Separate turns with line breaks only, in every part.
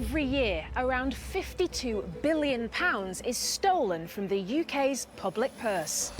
Every year, around £52 billion is stolen from the UK's public purse.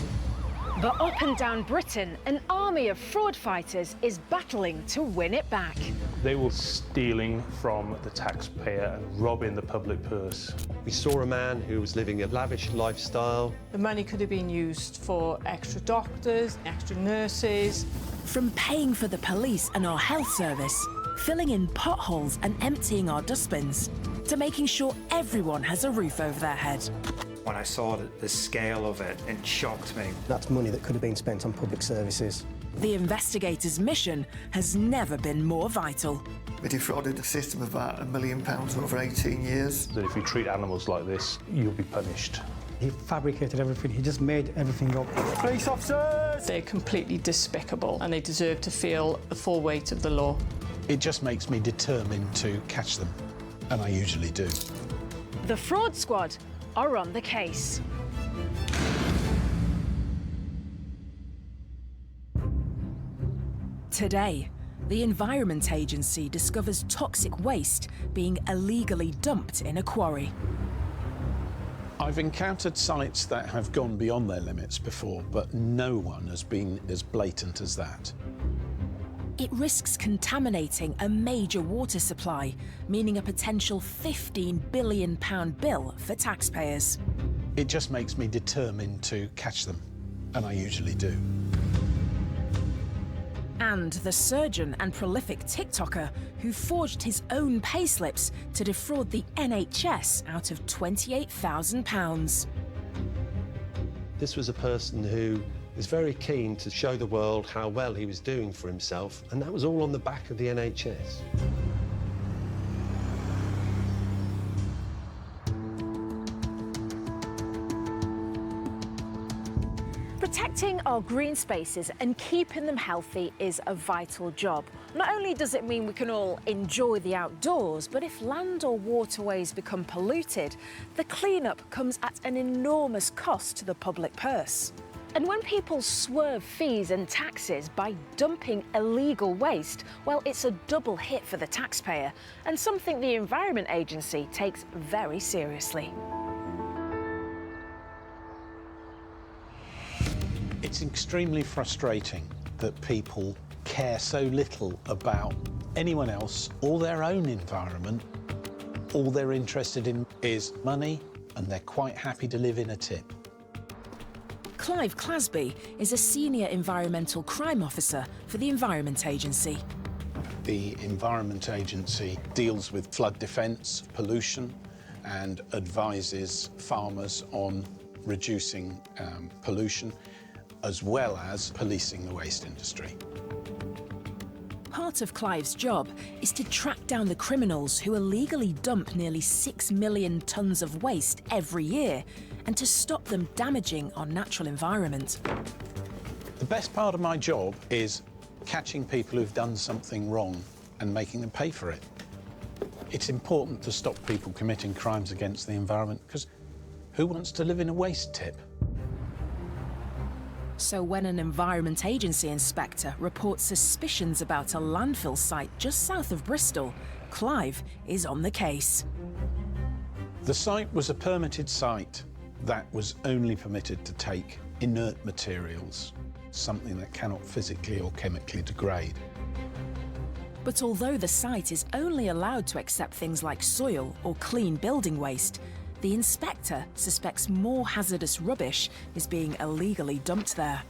But up and down Britain, an army of fraud fighters is battling to win it back.
They were stealing from the taxpayer and robbing the public purse.
We saw a man who was living a lavish lifestyle.
The money could have been used for extra doctors, extra nurses.
From paying for the police and our health service, filling in potholes and emptying our dustbins, to making sure everyone has a roof over their head.
When I saw the scale of it, it shocked me.
That's money that could have been spent on public services.
The investigators' mission has never been more vital.
We defrauded the system of about £1 million over 18 years.
That if you treat animals like this, you'll be punished.
He fabricated everything, he just made everything up.
Police officers! They're completely despicable and they deserve to feel the full weight of the law.
It just makes me determined to catch them, and I usually do.
The fraud squad are on the case.
Today, the Environment Agency discovers toxic waste being illegally dumped in a quarry.
I've encountered sites that have gone beyond their limits before, but no one has been as blatant as that.
It risks contaminating a major water supply, meaning a potential £15 billion bill for taxpayers.
It just makes me determined to catch them, and I usually do.
And the surgeon and prolific TikToker who forged his own payslips to defraud the NHS out of £28,000.
This was a person who was very keen to show the world how well he was doing for himself, and that was all on the back of the NHS.
Protecting our green spaces and keeping them healthy is a vital job. Not only does it mean we can all enjoy the outdoors, but if land or waterways become polluted, the clean-up comes at an enormous cost to the public purse. And when people swerve fees and taxes by dumping illegal waste, well, it's a double hit for the taxpayer and something the Environment Agency takes very seriously.
It's extremely frustrating that people care so little about anyone else or their own environment. All they're interested in is money, and they're quite happy to live in a tip.
Clive Clasby is a senior environmental crime officer for the Environment Agency.
The Environment Agency deals with flood defence, pollution, and advises farmers on reducing pollution, as well as policing the waste industry.
Part of Clive's job is to track down the criminals who illegally dump nearly 6 million tonnes of waste every year and to stop them damaging our natural environment.
The best part of my job is catching people who've done something wrong and making them pay for it. It's important to stop people committing crimes against the environment, because who wants to live in a waste tip?
So when an Environment Agency inspector reports suspicions about a landfill site just south of Bristol, Clive is on the case.
The site was a permitted site that was only permitted to take inert materials, something that cannot physically or chemically degrade.
But although the site is only allowed to accept things like soil or clean building waste, the inspector suspects more hazardous rubbish is being illegally dumped there.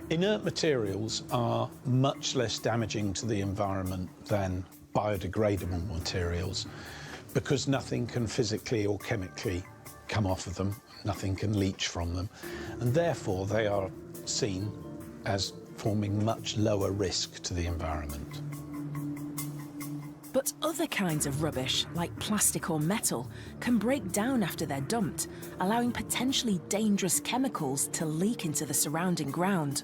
Inert materials are much less damaging to the environment than biodegradable materials, because nothing can physically or chemically come off of them, nothing can leach from them, and therefore they are seen as forming much lower risk to the environment.
But other kinds of rubbish, like plastic or metal, can break down after they're dumped, allowing potentially dangerous chemicals to leak into the surrounding ground.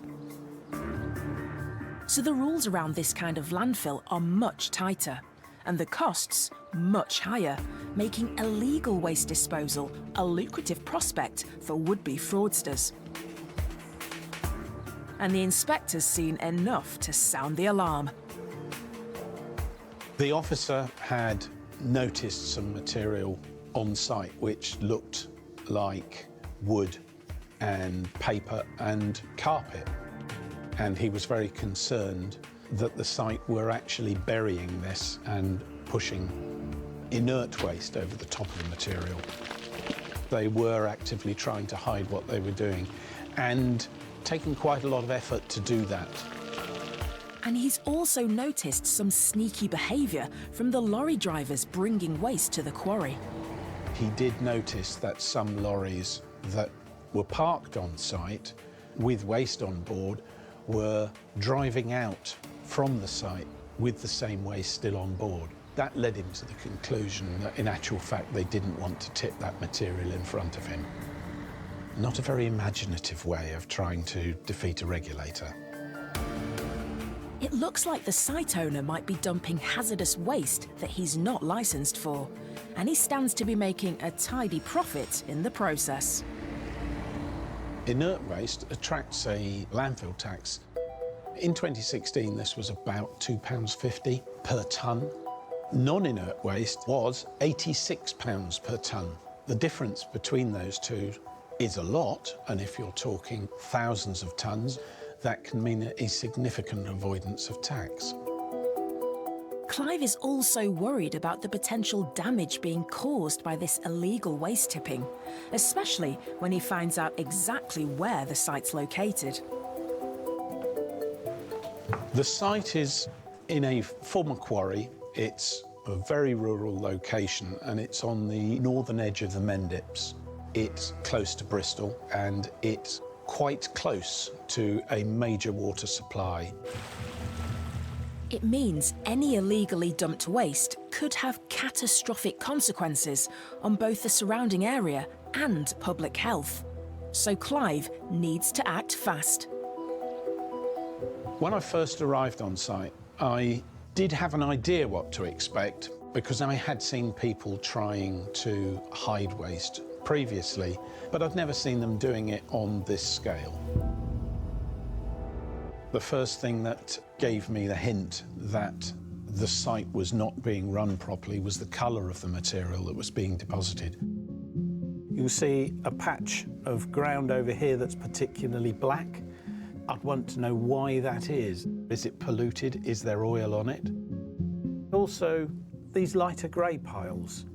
So the rules around this kind of landfill are much tighter, and the costs much higher, making illegal waste disposal a lucrative prospect for would-be fraudsters. And the inspector's seen enough to sound the alarm.
The officer had noticed some material on site which looked like wood and paper and carpet, and he was very concerned that the site were actually burying this and pushing inert waste over the top of the material. They were actively trying to hide what they were doing and taking quite a lot of effort to do that.
And he's also noticed some sneaky behaviour from the lorry drivers bringing waste to the quarry.
He did notice that some lorries that were parked on site with waste on board were driving out from the site with the same waste still on board. That led him to the conclusion that in actual fact they didn't want to tip that material in front of him. Not a very imaginative way of trying to defeat a regulator.
It looks like the site owner might be dumping hazardous waste that he's not licensed for, and he stands to be making a tidy profit in the process.
Inert waste attracts a landfill tax. In 2016, this was about £2.50 per tonne. Non-inert waste was £86 per tonne. The difference between those two is a lot, and if you're talking thousands of tonnes, that can mean a significant avoidance of tax.
Clive is also worried about the potential damage being caused by this illegal waste tipping, especially when he finds out exactly where the site's located.
The site is in a former quarry. It's a very rural location, and it's on the northern edge of the Mendips. It's close to Bristol, and it's quite close to a major water supply.
It means any illegally dumped waste could have catastrophic consequences on both the surrounding area and public health. So Clive needs to act fast.
When I first arrived on site, I did have an idea what to expect because I had seen people trying to hide waste previously, but I'd never seen them doing it on this scale. The first thing that gave me the hint that the site was not being run properly was the colour of the material that was being deposited.
You'll see a patch of ground over here that's particularly black. I'd want to know why that is.
Is it polluted? Is there oil on it?
Also, these lighter grey piles,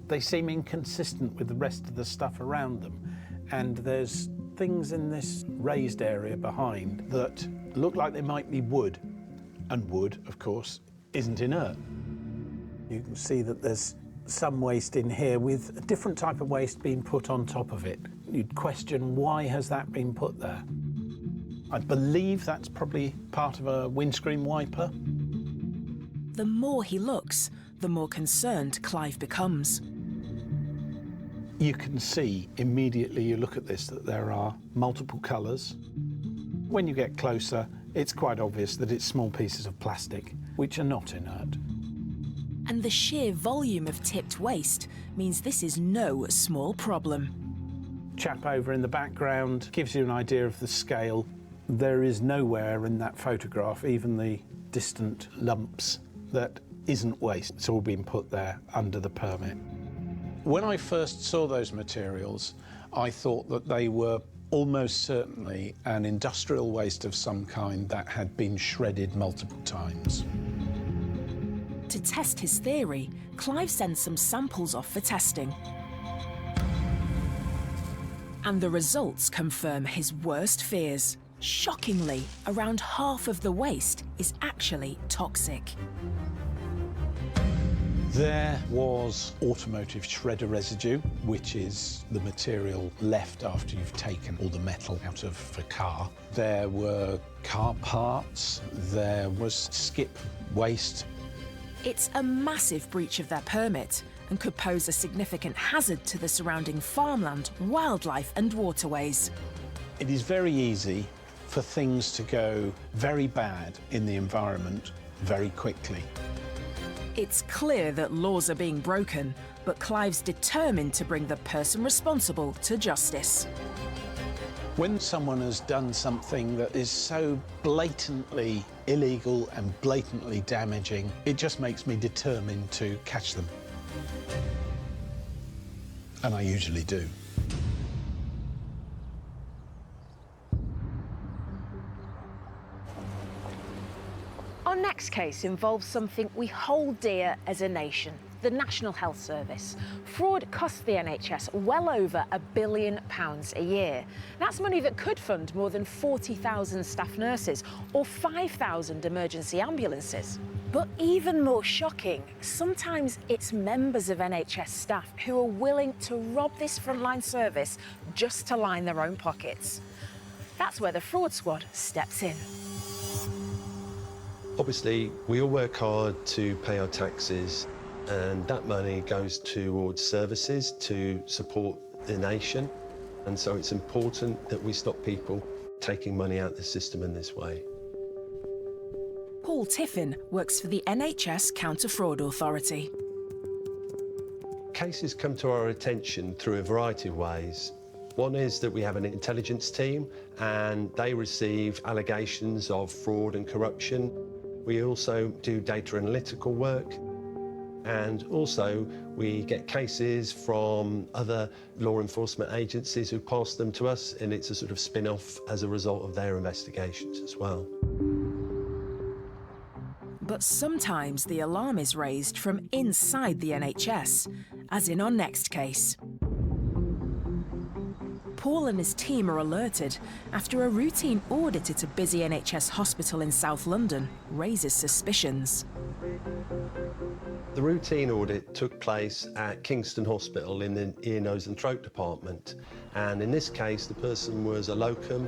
they seem inconsistent with the rest of the stuff around them. And there's things in this raised area behind that look like they might be wood. And wood, of course, isn't inert. You can see that there's some waste in here with a different type of waste being put on top of it. You'd question, why has that been put there? I believe that's probably part of a windscreen wiper.
The more he looks, the more concerned Clive becomes.
You can see immediately you look at this that there are multiple colours. When you get closer, it's quite obvious that it's small pieces of plastic, which are not inert.
And the sheer volume of tipped waste means this is no small problem.
Chap over in the background gives you an idea of the scale. There is nowhere in that photograph, even the distant lumps, that isn't waste. It's all been put there under the permit.
When I first saw those materials, I thought that they were almost certainly an industrial waste of some kind that had been shredded multiple times.
To test his theory, Clive sends some samples off for testing. And the results confirm his worst fears. Shockingly, around half of the waste is actually toxic.
There was automotive shredder residue, which is the material left after you've taken all the metal out of the car. There were car parts, there was skip waste.
It's a massive breach of their permit and could pose a significant hazard to the surrounding farmland, wildlife and waterways.
It is very easy for things to go very bad in the environment very quickly.
It's clear that laws are being broken, but Clive's determined to bring the person responsible to justice.
When someone has done something that is so blatantly illegal and blatantly damaging, it just makes me determined to catch them. And I usually do.
Our next case involves something we hold dear as a nation, the National Health Service. Fraud costs the NHS well over £1 billion a year. That's money that could fund more than 40,000 staff nurses or 5,000 emergency ambulances. But even more shocking, sometimes it's members of NHS staff who are willing to rob this frontline service just to line their own pockets. That's where the fraud squad steps in.
Obviously, we all work hard to pay our taxes, and that money goes towards services to support the nation. And so it's important that we stop people taking money out of the system in this way.
Paul Tiffin works for the NHS Counter-Fraud Authority.
Cases come to our attention through a variety of ways. One is that we have an intelligence team and they receive allegations of fraud and corruption. We also do data analytical work, and also we get cases from other law enforcement agencies who pass them to us, and it's a sort of spin-off as a result of their investigations as well.
But sometimes the alarm is raised from inside the NHS, as in our next case. Paul and his team are alerted after a routine audit at a busy NHS hospital in South London raises suspicions.
The routine audit took place at Kingston Hospital in the ear, nose and throat department. And in this case, the person was a locum.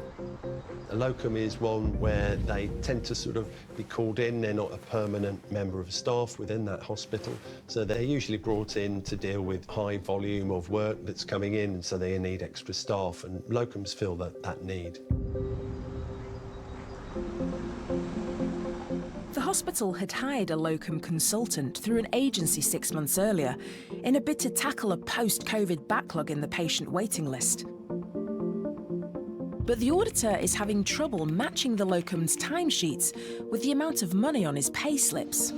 A locum is one where they tend to sort of be called in. They're not a permanent member of staff within that hospital. So they're usually brought in to deal with high volume of work that's coming in, and so they need extra staff, and locums fill that need.
The hospital had hired a locum consultant through an agency 6 months earlier in a bid to tackle a post-COVID backlog in the patient waiting list. But the auditor is having trouble matching the locum's timesheets with the amount of money on his pay slips.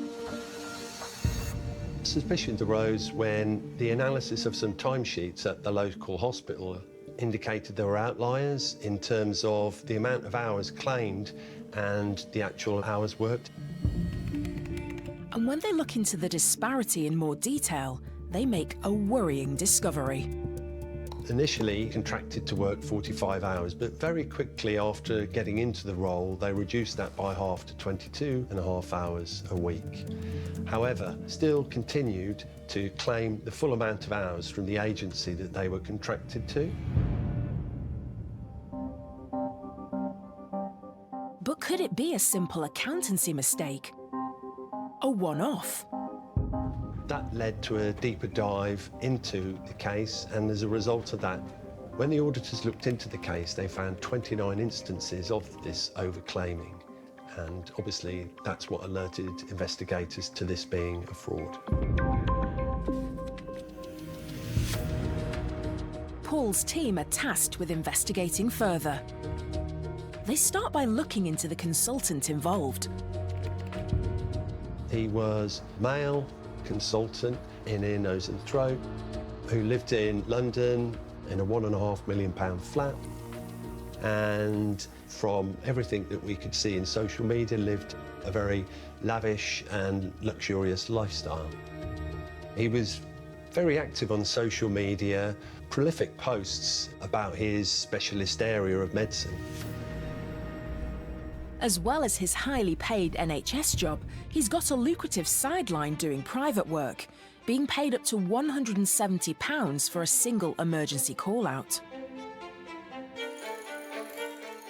Suspicions arose when the analysis of some timesheets at the local hospital indicated there were outliers in terms of the amount of hours claimed and the actual hours worked.
And when they look into the disparity in more detail, they make a worrying discovery.
Initially contracted to work 45 hours, but very quickly after getting into the role, they reduced that by half to 22.5 hours a week. However, still continued to claim the full amount of hours from the agency that they were contracted to.
But could it be a simple accountancy mistake? A one-off?
That led to a deeper dive into the case, and as a result of that, when the auditors looked into the case, they found 29 instances of this overclaiming. And obviously, that's what alerted investigators to this being a fraud.
Paul's team are tasked with investigating further. They start by looking into the consultant involved.
He was male, consultant in ear, nose and throat, who lived in London in a £1.5 million flat, and from everything that we could see in social media, lived a very lavish and luxurious lifestyle. He was very active on social media, prolific posts about his specialist area of medicine.
As well as his highly paid NHS job, he's got a lucrative sideline doing private work, being paid up to £170 for a single emergency call-out.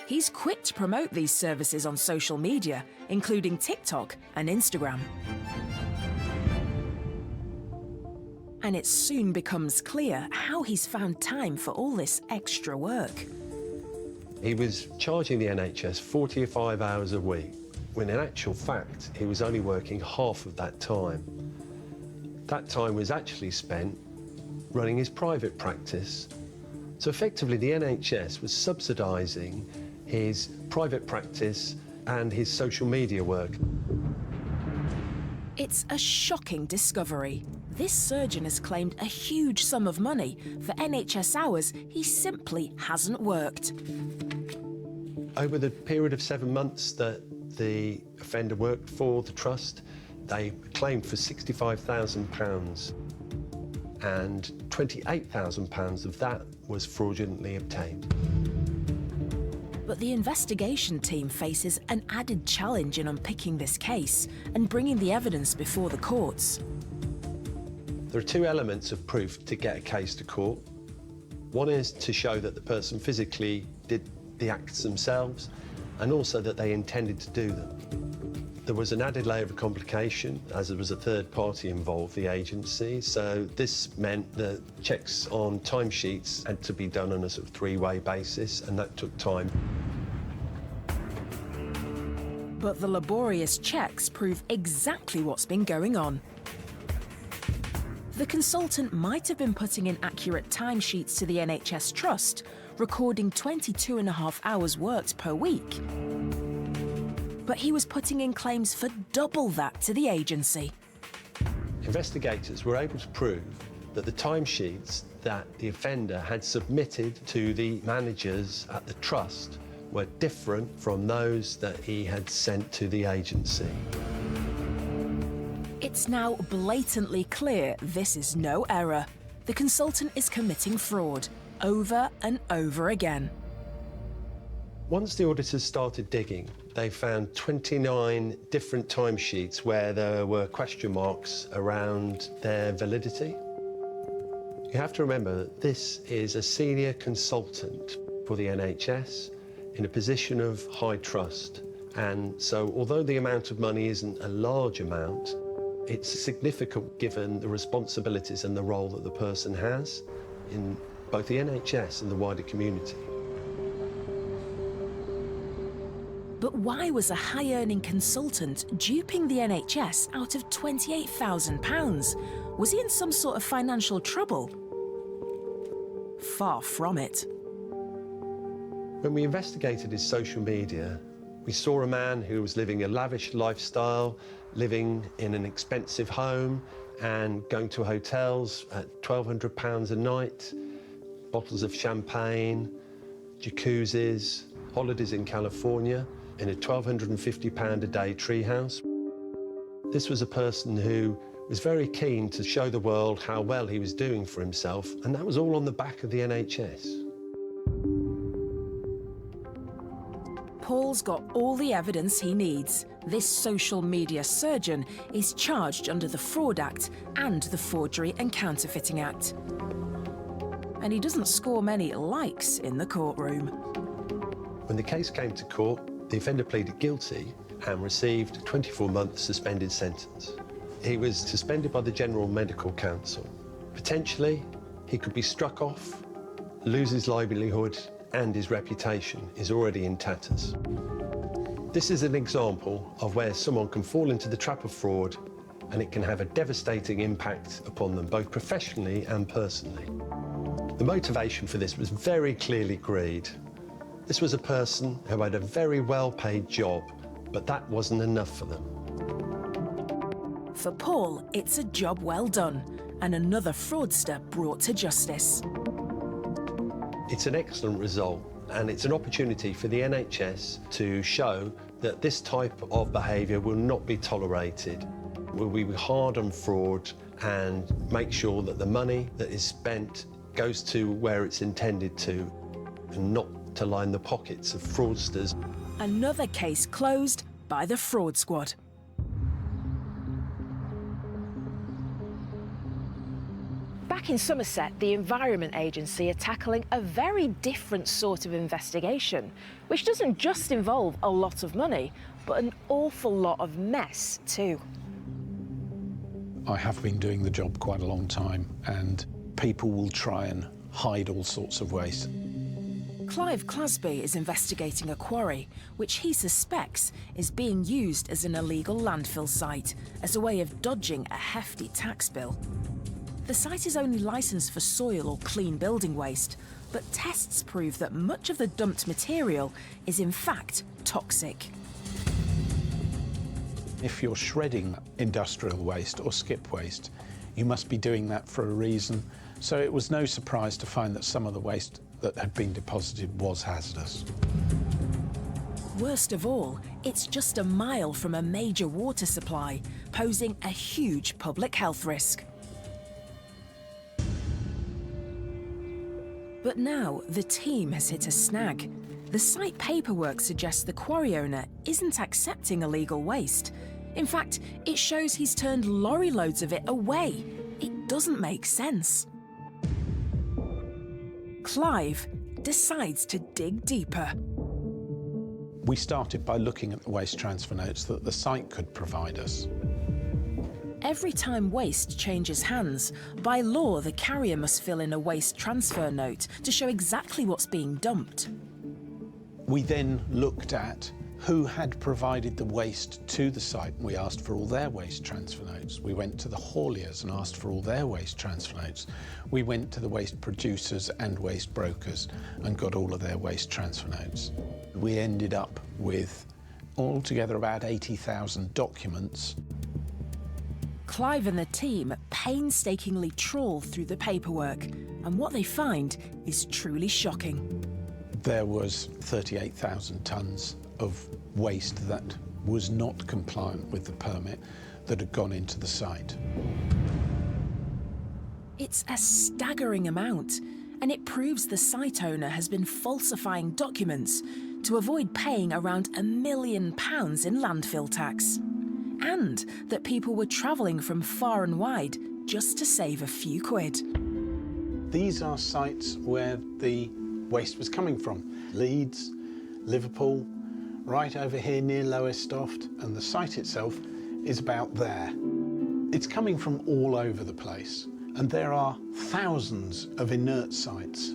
He's quick to promote these services on social media, including TikTok and Instagram. And it soon becomes clear how he's found time for all this extra work.
He was charging the NHS 45 hours a week, when in actual fact, he was only working half of that time. That time was actually spent running his private practice, So effectively, the NHS was subsidising his private practice and his social media work.
It's a shocking discovery. This surgeon has claimed a huge sum of money for NHS hours he simply hasn't worked.
Over the period of 7 months that the offender worked for the trust, they claimed for £65,000, and £28,000 of that was fraudulently obtained.
But the investigation team faces an added challenge in unpicking this case and bringing the evidence before the courts.
There are two elements of proof to get a case to court. One is to show that the person physically did the acts themselves, and also that they intended to do them. There was an added layer of complication, as there was a third party involved, the agency, so this meant that checks on timesheets had to be done on a sort of three-way basis, and that took time.
But the laborious checks prove exactly what's been going on. The consultant might have been putting in accurate timesheets to the NHS Trust, recording 22.5 hours worked per week. But he was putting in claims for double that to the agency.
Investigators were able to prove that the timesheets that the offender had submitted to the managers at the trust were different from those that he had sent to the agency.
It's now blatantly clear this is no error. The consultant is committing fraud over and over again.
Once the auditors started digging, they found 29 different timesheets where there were question marks around their validity. You have to remember that this is a senior consultant for the NHS in a position of high trust. And so although the amount of money isn't a large amount, it's significant given the responsibilities and the role that the person has in both the NHS and the wider community.
But why was a high-earning consultant duping the NHS out of £28,000? Was he in some sort of financial trouble? Far from it.
When we investigated his social media, we saw a man who was living a lavish lifestyle, living in an expensive home and going to hotels at £1,200 a night, bottles of champagne, jacuzzis, holidays in California, in a £1,250 a day treehouse. This was a person who was very keen to show the world how well he was doing for himself, and that was all on the back of the NHS.
Paul's got all the evidence he needs. This social media surgeon is charged under the Fraud Act and the Forgery and Counterfeiting Act. And he doesn't score many likes in the courtroom.
When the case came to court, the offender pleaded guilty and received a 24-month suspended sentence. He was suspended by the General Medical Council. Potentially, he could be struck off, lose his livelihood, and his reputation is already in tatters. This is an example of where someone can fall into the trap of fraud, and it can have a devastating impact upon them, both professionally and personally. The motivation for this was very clearly greed. This was a person who had a very well-paid job, but that wasn't enough for them.
For Paul, it's a job well done, and another fraudster brought to justice.
It's an excellent result, and it's an opportunity for the NHS to show that this type of behaviour will not be tolerated. We'll be hard on fraud and make sure that the money that is spent goes to where it's intended to, and not to line the pockets of fraudsters.
Another case closed by the Fraud Squad.
Back in Somerset, the Environment Agency are tackling a very different sort of investigation, which doesn't just involve a lot of money, but an awful lot of mess too.
I have been doing the job quite a long time, and people will try and hide all sorts of waste.
Clive Clasby is investigating a quarry, which he suspects is being used as an illegal landfill site, as a way of dodging a hefty tax bill. The site is only licensed for soil or clean building waste, but tests prove that much of the dumped material is in fact toxic.
If you're shredding industrial waste or skip waste, you must be doing that for a reason. So it was no surprise to find that some of the waste that had been deposited was hazardous.
Worst of all, it's just a mile from a major water supply, posing a huge public health risk. But now the team has hit a snag. The site paperwork suggests the quarry owner isn't accepting illegal waste. In fact, it shows he's turned lorry loads of it away. It doesn't make sense. Clive decides to dig deeper.
We started by looking at the waste transfer notes that the site could provide us.
Every time waste changes hands, by law the carrier must fill in a waste transfer note to show exactly what's being dumped.
We then looked at who had provided the waste to the site. We asked for all their waste transfer notes. We went to the hauliers and asked for all their waste transfer notes. We went to the waste producers and waste brokers and got all of their waste transfer notes. We ended up with altogether about 80,000 documents.
Clive and the team painstakingly trawl through the paperwork, and what they find is truly shocking.
There was 38,000 tonnes of waste that was not compliant with the permit that had gone into the site.
It's a staggering amount, and it proves the site owner has been falsifying documents to avoid paying around £1 million in landfill tax, and that people were travelling from far and wide just to save a few quid.
These are sites where the waste was coming from. Leeds, Liverpool, right over here near Lowestoft, and the site itself is about there. It's coming from all over the place, and there are thousands of inert sites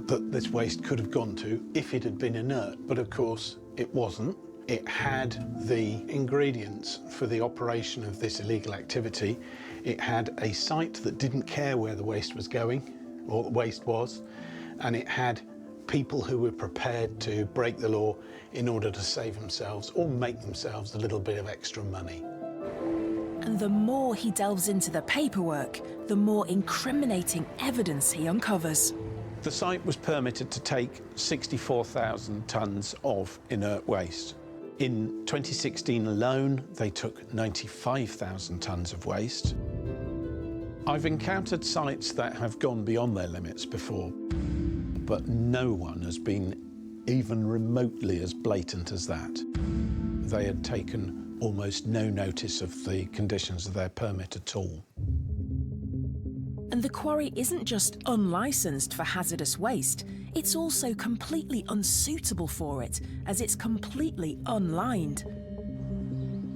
that this waste could have gone to if it had been inert, but of course it wasn't. It had the ingredients for the operation of this illegal activity. It had a site that didn't care where the waste was going, or the waste was, and it had people who were prepared to break the law in order to save themselves or make themselves a little bit of extra money.
And the more he delves into the paperwork, the more incriminating evidence he uncovers.
The site was permitted to take 64,000 tonnes of inert waste. In 2016 alone, they took 95,000 tonnes of waste. I've encountered sites that have gone beyond their limits before, but no one has been even remotely as blatant as that. They had taken almost no notice of the conditions of their permit at all.
And the quarry isn't just unlicensed for hazardous waste, it's also completely unsuitable for it, as it's completely unlined.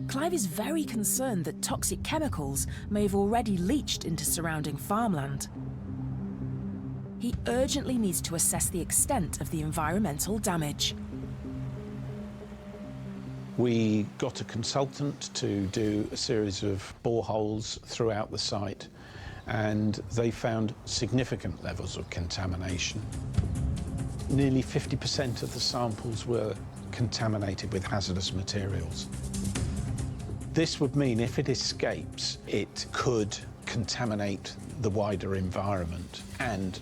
Clive is very concerned that toxic chemicals may have already leached into surrounding farmland. He urgently needs to assess the extent of the environmental damage.
We got a consultant to do a series of boreholes throughout the site, and they found significant levels of contamination. Nearly 50% of the samples were contaminated with hazardous materials. This would mean if it escapes, it could contaminate the wider environment, and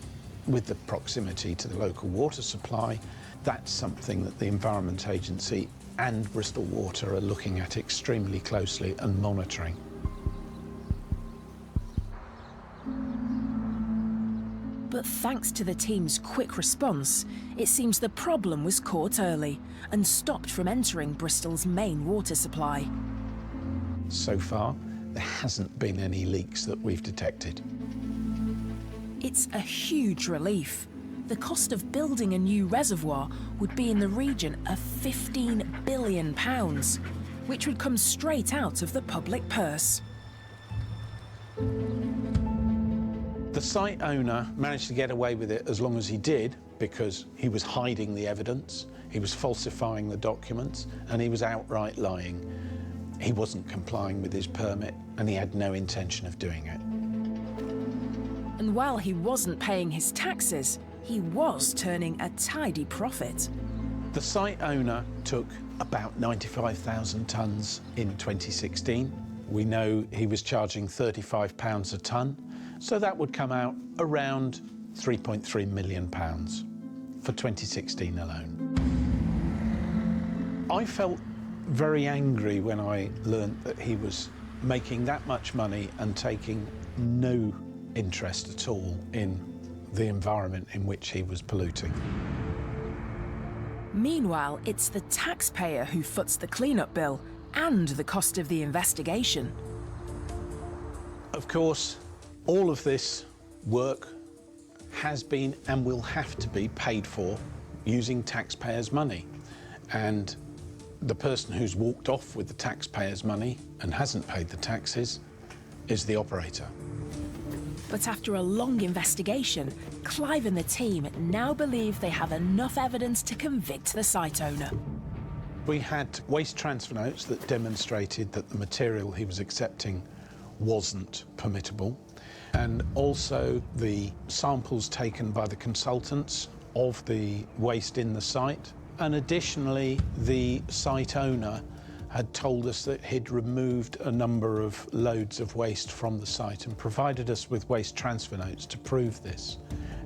with the proximity to the local water supply, that's something that the Environment Agency and Bristol Water are looking at extremely closely and monitoring.
But thanks to the team's quick response, it seems the problem was caught early and stopped from entering Bristol's main water supply.
So far, there hasn't been any leaks that we've detected.
It's a huge relief. The cost of building a new reservoir would be in the region of £15 billion, which would come straight out of the public purse.
The site owner managed to get away with it as long as he did because he was hiding the evidence, he was falsifying the documents, and he was outright lying. He wasn't complying with his permit, and he had no intention of doing it.
And while he wasn't paying his taxes, he was turning a tidy profit.
The site owner took about 95,000 tonnes in 2016. We know he was charging £35 a tonne, so that would come out around £3.3 million for 2016 alone. I felt very angry when I learnt that he was making that much money and taking no interest at all in the environment in which he was polluting.
Meanwhile, it's the taxpayer who foots the clean-up bill and the cost of the investigation.
Of course, all of this work has been and will have to be paid for using taxpayers' money. And the person who's walked off with the taxpayers' money and hasn't paid the taxes is the operator.
But after a long investigation, Clive and the team now believe they have enough evidence to convict the site owner.
We had waste transfer notes that demonstrated that the material he was accepting wasn't permittable, and also the samples taken by the consultants of the waste in the site. And additionally, the site owner had told us that he'd removed a number of loads of waste from the site and provided us with waste transfer notes to prove this.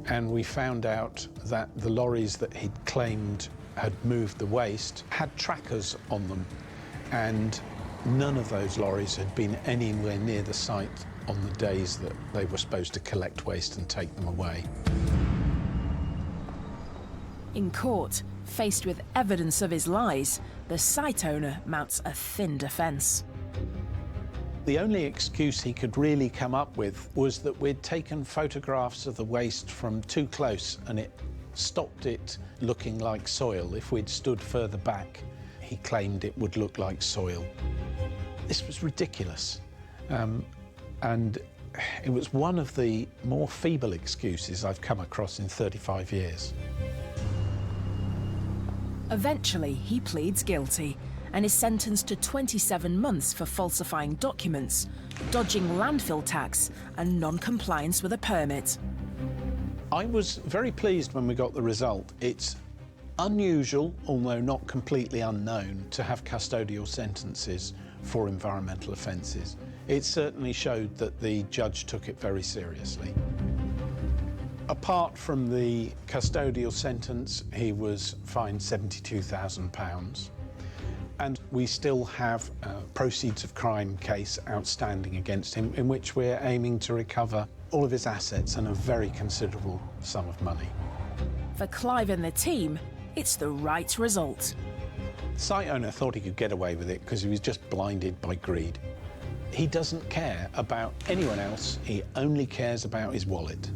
And we found out that the lorries that he'd claimed had moved the waste had trackers on them, and none of those lorries had been anywhere near the site on the days that they were supposed to collect waste and take them away.
In court, faced with evidence of his lies, the site owner mounts a thin defence.
The only excuse he could really come up with was that we'd taken photographs of the waste from too close and it stopped it looking like soil. If we'd stood further back, he claimed it would look like soil. This was ridiculous. And it was one of the more feeble excuses I've come across in 35 years.
Eventually, he pleads guilty and is sentenced to 27 months for falsifying documents, dodging landfill tax and non-compliance with a permit.
I was very pleased when we got the result. It's unusual, although not completely unknown, to have custodial sentences for environmental offences. It certainly showed that the judge took it very seriously. Apart from the custodial sentence, he was fined £72,000. And we still have a proceeds of crime case outstanding against him, in which we're aiming to recover all of his assets and a very considerable sum of money.
For Clive and the team, it's the right result.
The site owner thought he could get away with it because he was just blinded by greed. He doesn't care about anyone else, he only cares about his wallet.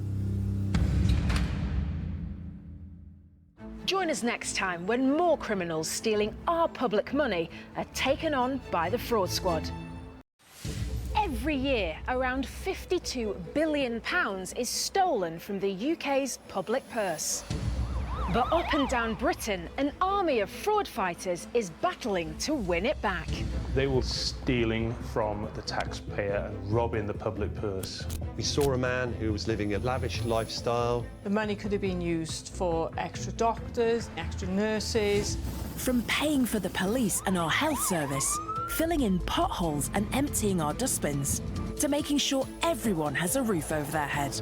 Join us next time when more criminals stealing our public money are taken on by the Fraud Squad. Every year, around £52 billion is stolen from the UK's public purse. But up and down Britain, an army of fraud fighters is battling to win it back.
They were stealing from the taxpayer and robbing the public purse.
We saw a man who was living a lavish lifestyle.
The money could have been used for extra doctors, extra nurses.
From paying for the police and our health service, filling in potholes and emptying our dustbins, to making sure everyone has a roof over their head.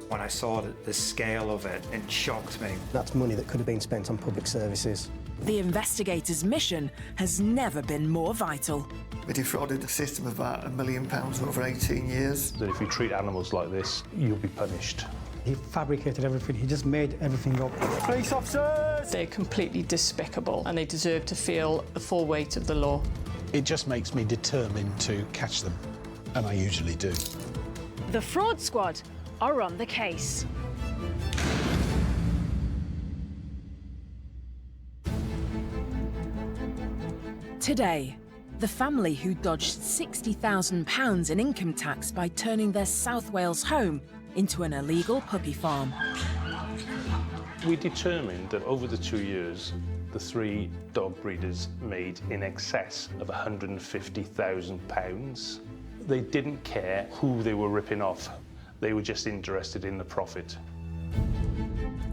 When I saw the scale of it, it shocked me.
That's money that could have been spent on public services.
The investigators' mission has never been more vital.
We defrauded the system of about £1 million over 18 years.
That if you treat animals like this, you'll be punished.
He fabricated everything, he just made everything up.
Police officers!
They're completely despicable and they deserve to feel the full weight of the law.
It just makes me determined to catch them, and I usually do.
The Fraud Squad are on the case.
Today, the family who dodged £60,000 in income tax by turning their South Wales home into an illegal puppy farm.
We determined that over the 2 years, the 3 dog breeders made in excess of £150,000. They didn't care who they were ripping off. They were just interested in the profit.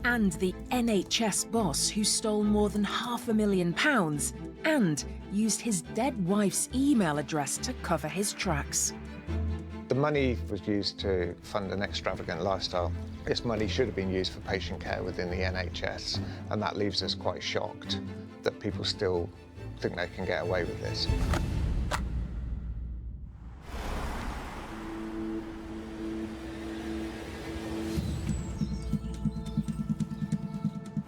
and the NHS boss who stole more than £500,000 and used his dead wife's email address to cover his tracks.
The money was used to fund an extravagant lifestyle. This money should have been used for patient care within the NHS, and that leaves us quite shocked that people still think they can get away with this.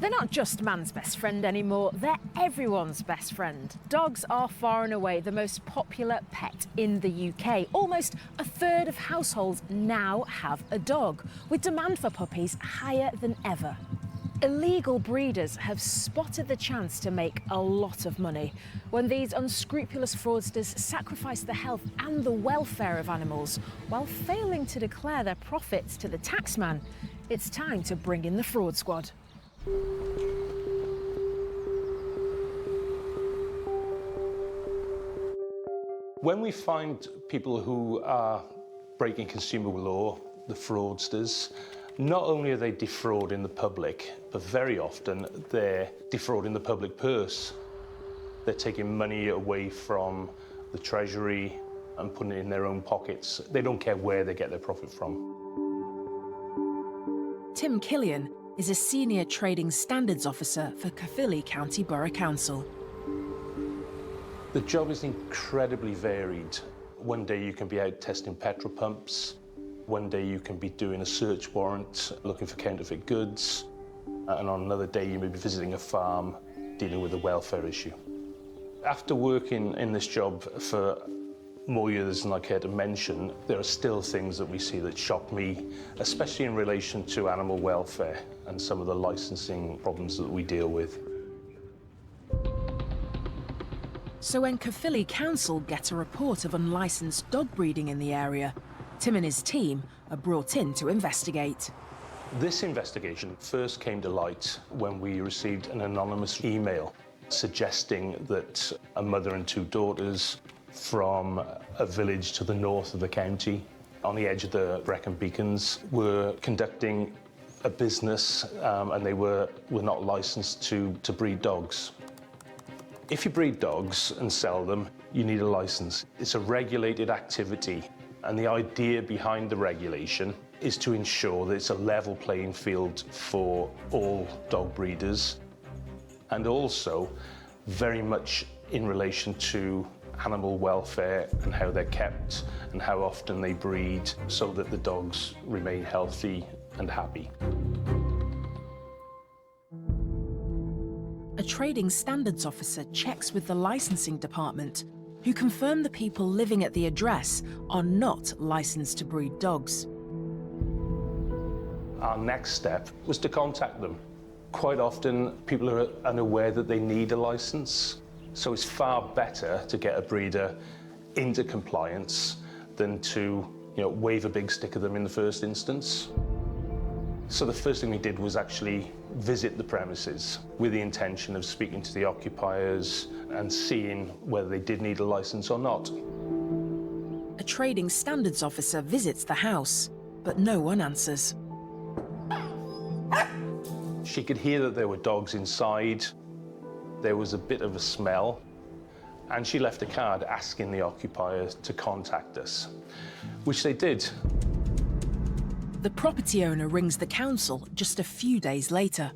They're not just man's best friend anymore, they're everyone's best friend. Dogs are far and away the most popular pet in the UK. Almost a third of households now have a dog, with demand for puppies higher than ever. Illegal breeders have spotted the chance to make a lot of money when these unscrupulous fraudsters sacrifice the health and the welfare of animals while failing to declare their profits to the taxman. It's time to bring in the fraud squad.
When we find people who are breaking consumer law, the fraudsters, not only are they defrauding the public, but very often they're defrauding the public purse. They're taking money away from the Treasury and putting it in their own pockets. They don't care where they get their profit from.
Tim Killian is a senior trading standards officer for Caerphilly County Borough Council.
The job is incredibly varied. One day you can be out testing petrol pumps. One day you can be doing a search warrant, looking for counterfeit goods. And on another day you may be visiting a farm, dealing with a welfare issue. After working in this job for more years than I care to mention, there are still things that we see that shock me, especially in relation to animal welfare and some of the licensing problems that we deal with.
So when Caerphilly Council get a report of unlicensed dog breeding in the area, Tim and his team are brought in to investigate.
This investigation first came to light when we received an anonymous email suggesting that a mother and two daughters from a village to the north of the county, on the edge of the Brecon Beacons, were conducting a business and they were not licensed to breed dogs. If you breed dogs and sell them, you need a license. It's a regulated activity, and the idea behind the regulation is to ensure that it's a level playing field for all dog breeders, and also very much in relation to animal welfare and how they're kept and how often they breed so that the dogs remain healthy and happy.
A trading standards officer checks with the licensing department, who confirm the people living at the address are not licensed to breed dogs.
Our next step was to contact them. Quite often, people are unaware that they need a license, so it's far better to get a breeder into compliance than to, wave a big stick at them in the first instance. So the first thing we did was actually visit the premises with the intention of speaking to the occupiers and seeing whether they did need a license or not.
A trading standards officer visits the house, but no one answers.
She could hear that there were dogs inside. There was a bit of a smell, and she left a card asking the occupiers to contact us, which they did.
The property owner rings the council just a few days later.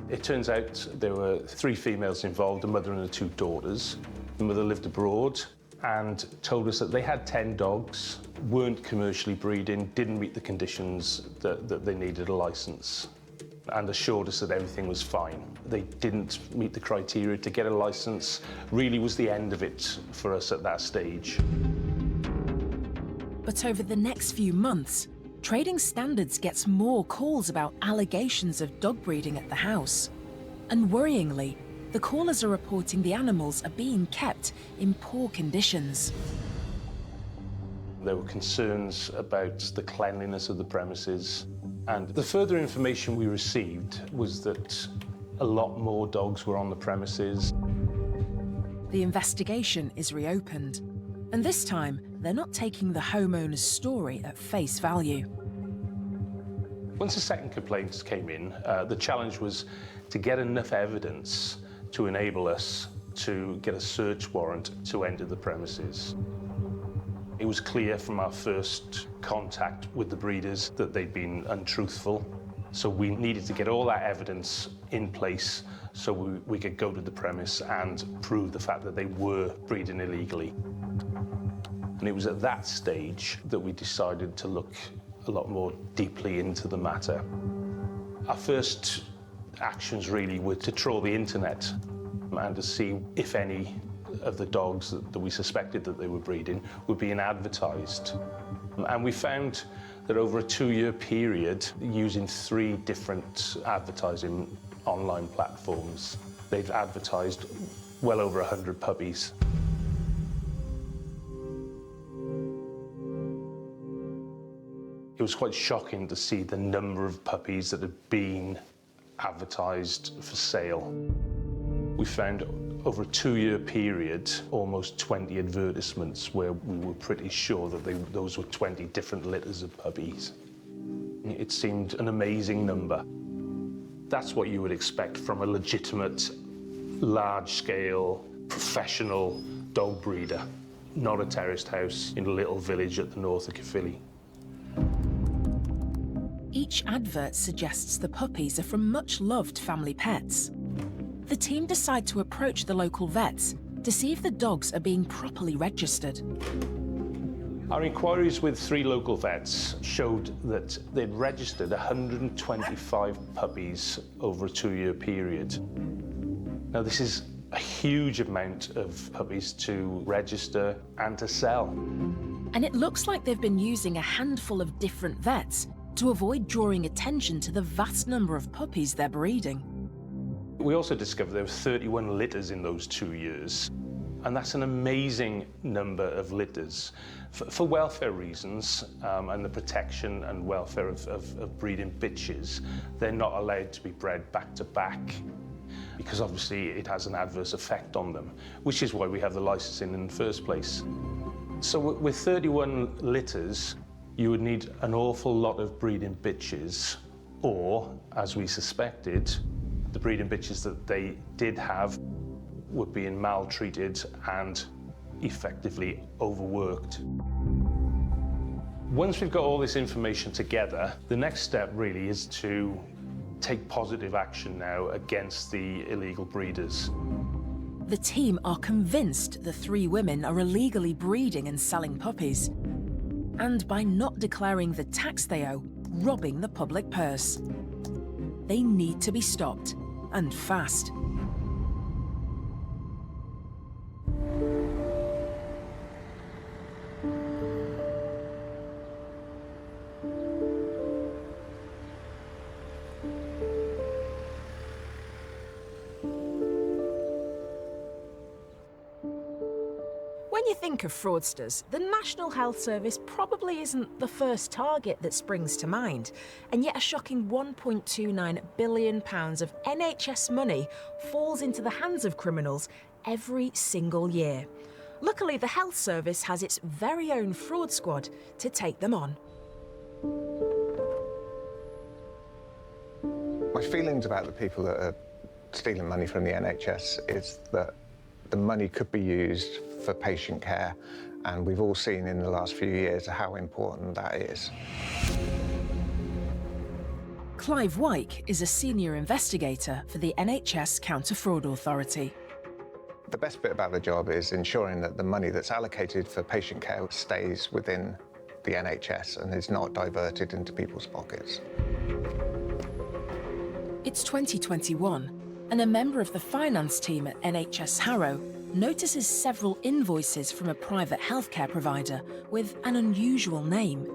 It turns out there were 3 females involved, a mother and her 2 daughters. The mother lived abroad and told us that they had 10 dogs, weren't commercially breeding, didn't meet the conditions that they needed a license, and assured us that everything was fine. They didn't meet the criteria to get a license. Really was the end of it for us at that stage.
But over the next few months, Trading Standards gets more calls about allegations of dog breeding at the house. And worryingly, the callers are reporting the animals are being kept in poor conditions.
There were concerns about the cleanliness of the premises, and the further information we received was that a lot more dogs were on the premises.
The investigation is reopened, and this time they're not taking the homeowner's story at face value.
Once the second complaint came in, the challenge was to get enough evidence to enable us to get a search warrant to enter the premises. It was clear from our first contact with the breeders that they'd been untruthful, so we needed to get all that evidence in place so we could go to the premise and prove the fact that they were breeding illegally. And it was at that stage that we decided to look a lot more deeply into the matter. Our first actions really were to trawl the internet and to see if any of the dogs that we suspected that they were breeding were being advertised. And we found that over a 2-year period, using 3 different advertising online platforms, they've advertised well over 100 puppies. It was quite shocking to see the number of puppies that had been advertised for sale. We found over a 2-year period, almost 20 advertisements where we were pretty sure that those were 20 different litters of puppies. It seemed an amazing number. That's what you would expect from a legitimate, large-scale, professional dog breeder, not a terraced house in a little village at the north of Caerphilly.
Each advert suggests the puppies are from much-loved family pets. The team decide to approach the local vets to see if the dogs are being properly registered.
Our inquiries with 3 local vets showed that they'd registered 125 puppies over a 2-year period. Now, this is a huge amount of puppies to register and to sell.
And it looks like they've been using a handful of different vets to avoid drawing attention to the vast number of puppies they're breeding.
We also discovered there were 31 litters in those 2 years. And that's an amazing number of litters. For welfare reasons and the protection and welfare of breeding bitches, they're not allowed to be bred back to back because obviously it has an adverse effect on them, which is why we have the licensing in the first place. So with 31 litters, you would need an awful lot of breeding bitches, or, as we suspected, the breeding bitches that they did have were being maltreated and effectively overworked. Once we've got all this information together, the next step really is to take positive action now against the illegal breeders.
The team are convinced the 3 women are illegally breeding and selling puppies, and by not declaring the tax they owe, robbing the public purse. They need to be stopped, and fast.
When you think of fraudsters, the National Health Service probably isn't the first target that springs to mind, and yet a shocking £1.29 billion of NHS money falls into the hands of criminals every single year. Luckily, the Health Service has its very own fraud squad to take them on.
My feelings about the people that are stealing money from the NHS is that the money could be used for patient care, and we've all seen in the last few years how important that is.
Clive Wyke is a senior investigator for the NHS Counter-Fraud Authority.
The best bit about the job is ensuring that the money that's allocated for patient care stays within the NHS and is not diverted into people's pockets.
It's 2021, and a member of the finance team at NHS Harrow notices several invoices from a private healthcare provider with an unusual name.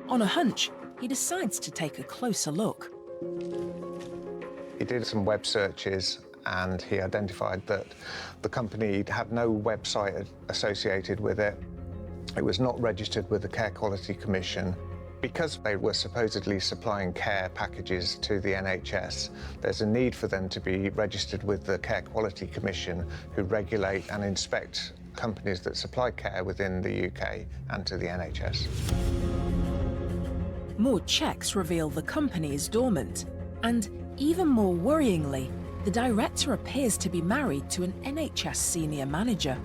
On a hunch, he decides to take a closer look.
He did some web searches and he identified that the company had no website associated with it. It was not registered with the Care Quality Commission. Because they were supposedly supplying care packages to the NHS, there's a need for them to be registered with the Care Quality Commission, who regulate and inspect companies that supply care within the UK and to the NHS.
more checks reveal the company is dormant. And even more worryingly, the director appears to be married to an NHS senior manager.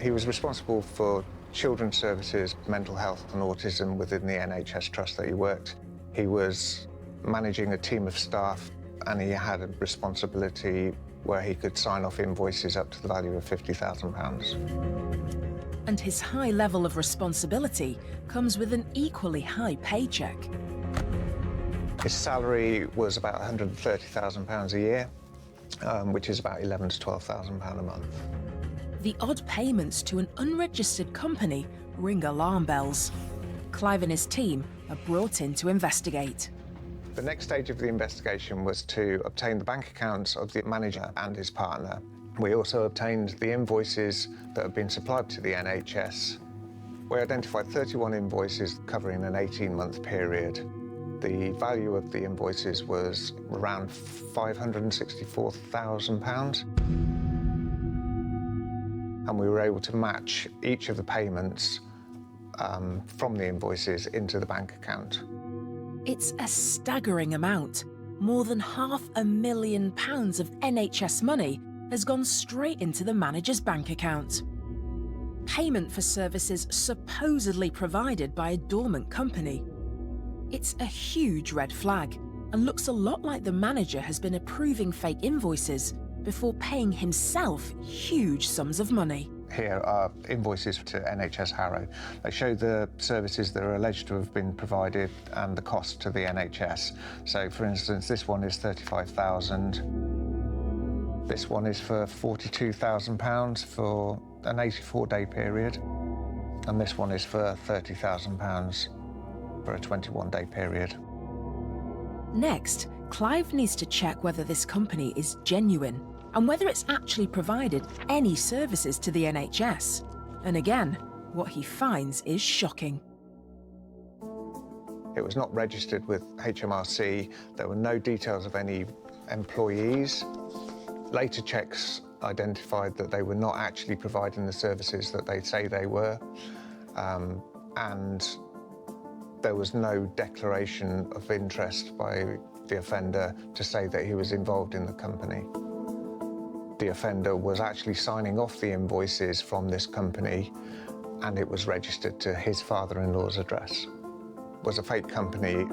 He was responsible for children's services, mental health and autism within the NHS trust that he worked. He was managing a team of staff, and he had a responsibility where he could sign off invoices up to the value of £50,000.
And his high level of responsibility comes with an equally high paycheck.
His salary was about £130,000 a year, which is about £11,000 to £12,000 a month.
The odd payments to an unregistered company ring alarm bells. Clive and his team are brought in to investigate.
The next stage of the investigation was to obtain the bank accounts of the manager and his partner. We also obtained the invoices that have been supplied to the NHS. We identified 31 invoices covering an 18-month period. The value of the invoices was around £564,000. And we were able to match each of the payments from the invoices into the bank account.
It's a staggering amount. More than £500,000 of NHS money has gone straight into the manager's bank account. Payment for services supposedly provided by a dormant company. It's a huge red flag and looks a lot like the manager has been approving fake invoices before paying himself huge sums of money.
Here are invoices to NHS Harrow. They show the services that are alleged to have been provided and the cost to the NHS. So, for instance, this one is £35,000. This one is for £42,000 for an 84-day period. And this one is for £30,000 for a 21-day period.
Next, Clive needs to check whether this company is genuine and whether it's actually provided any services to the NHS. And again, what he finds is shocking.
It was not registered with HMRC. There were no details of any employees. Later checks identified that they were not actually providing the services that they say they were. And there was no declaration of interest by the offender to say that he was involved in the company. The offender was actually signing off the invoices from this company, and it was registered to his father-in-law's address. It was a fake company.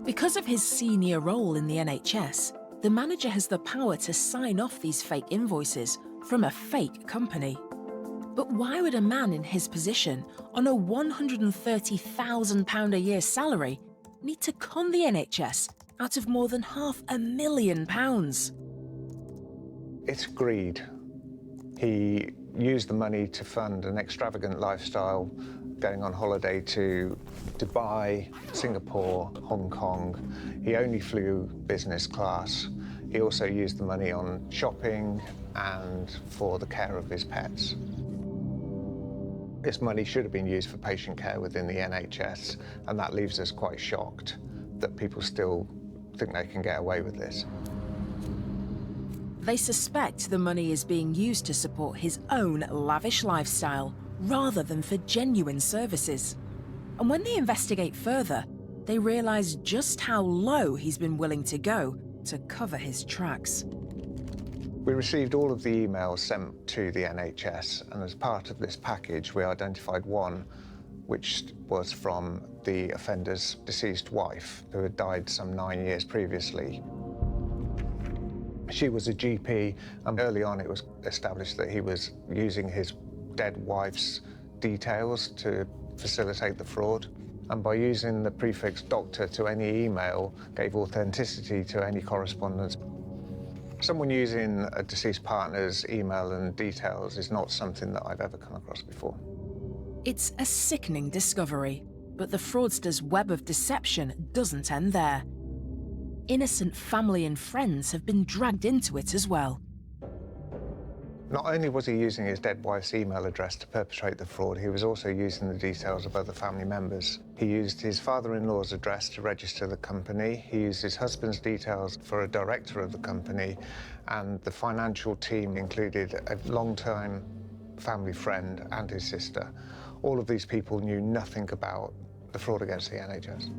Because of his senior role in the NHS, the manager has the power to sign off these fake invoices from a fake company. But why would a man in his position, on a £130,000 a year salary, need to con the NHS out of more than £500,000?
It's greed. He used the money to fund an extravagant lifestyle, going on holiday to Dubai, Singapore, Hong Kong. He only flew business class. He also used the money on shopping and for the care of his pets. This money should have been used for patient care within the NHS, and that leaves us quite shocked that people still think they can get away with this.
They suspect the money is being used to support his own lavish lifestyle, rather than for genuine services. And when they investigate further, they realise just how low he's been willing to go to cover his tracks.
We received all of the emails sent to the NHS, and as part of this package, we identified one which was from the offender's deceased wife, who had died some 9 years previously. She was a GP, and early on it was established that he was using his dead wife's details to facilitate the fraud. And by using the prefix doctor to any email, gave authenticity to any correspondence. Someone using a deceased partner's email and details is not something that I've ever come across before.
It's a sickening discovery, but the fraudster's web of deception doesn't end there. Innocent family and friends have been dragged into it as well.
Not only was he using his dead wife's email address to perpetrate the fraud, he was also using the details of other family members. He used his father-in-law's address to register the company. He used his husband's details for a director of the company, and the financial team included a long-time family friend and his sister. All of these people knew nothing about the fraud against the NHS.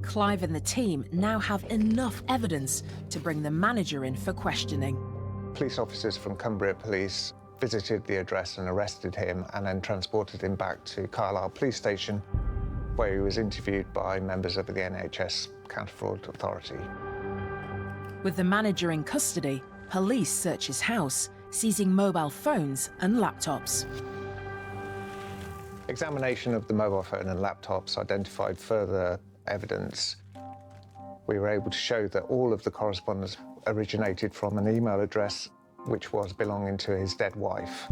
Clive and the team now have enough evidence to bring the manager in for questioning.
Police officers from Cumbria Police visited the address and arrested him and then transported him back to Carlisle Police Station, where he was interviewed by members of the NHS Counter-Fraud Authority.
With the manager in custody, police search his house, seizing mobile phones and laptops.
Examination of the mobile phone and laptops identified further evidence. We were able to show that all of the correspondence originated from an email address which was belonging to his dead wife.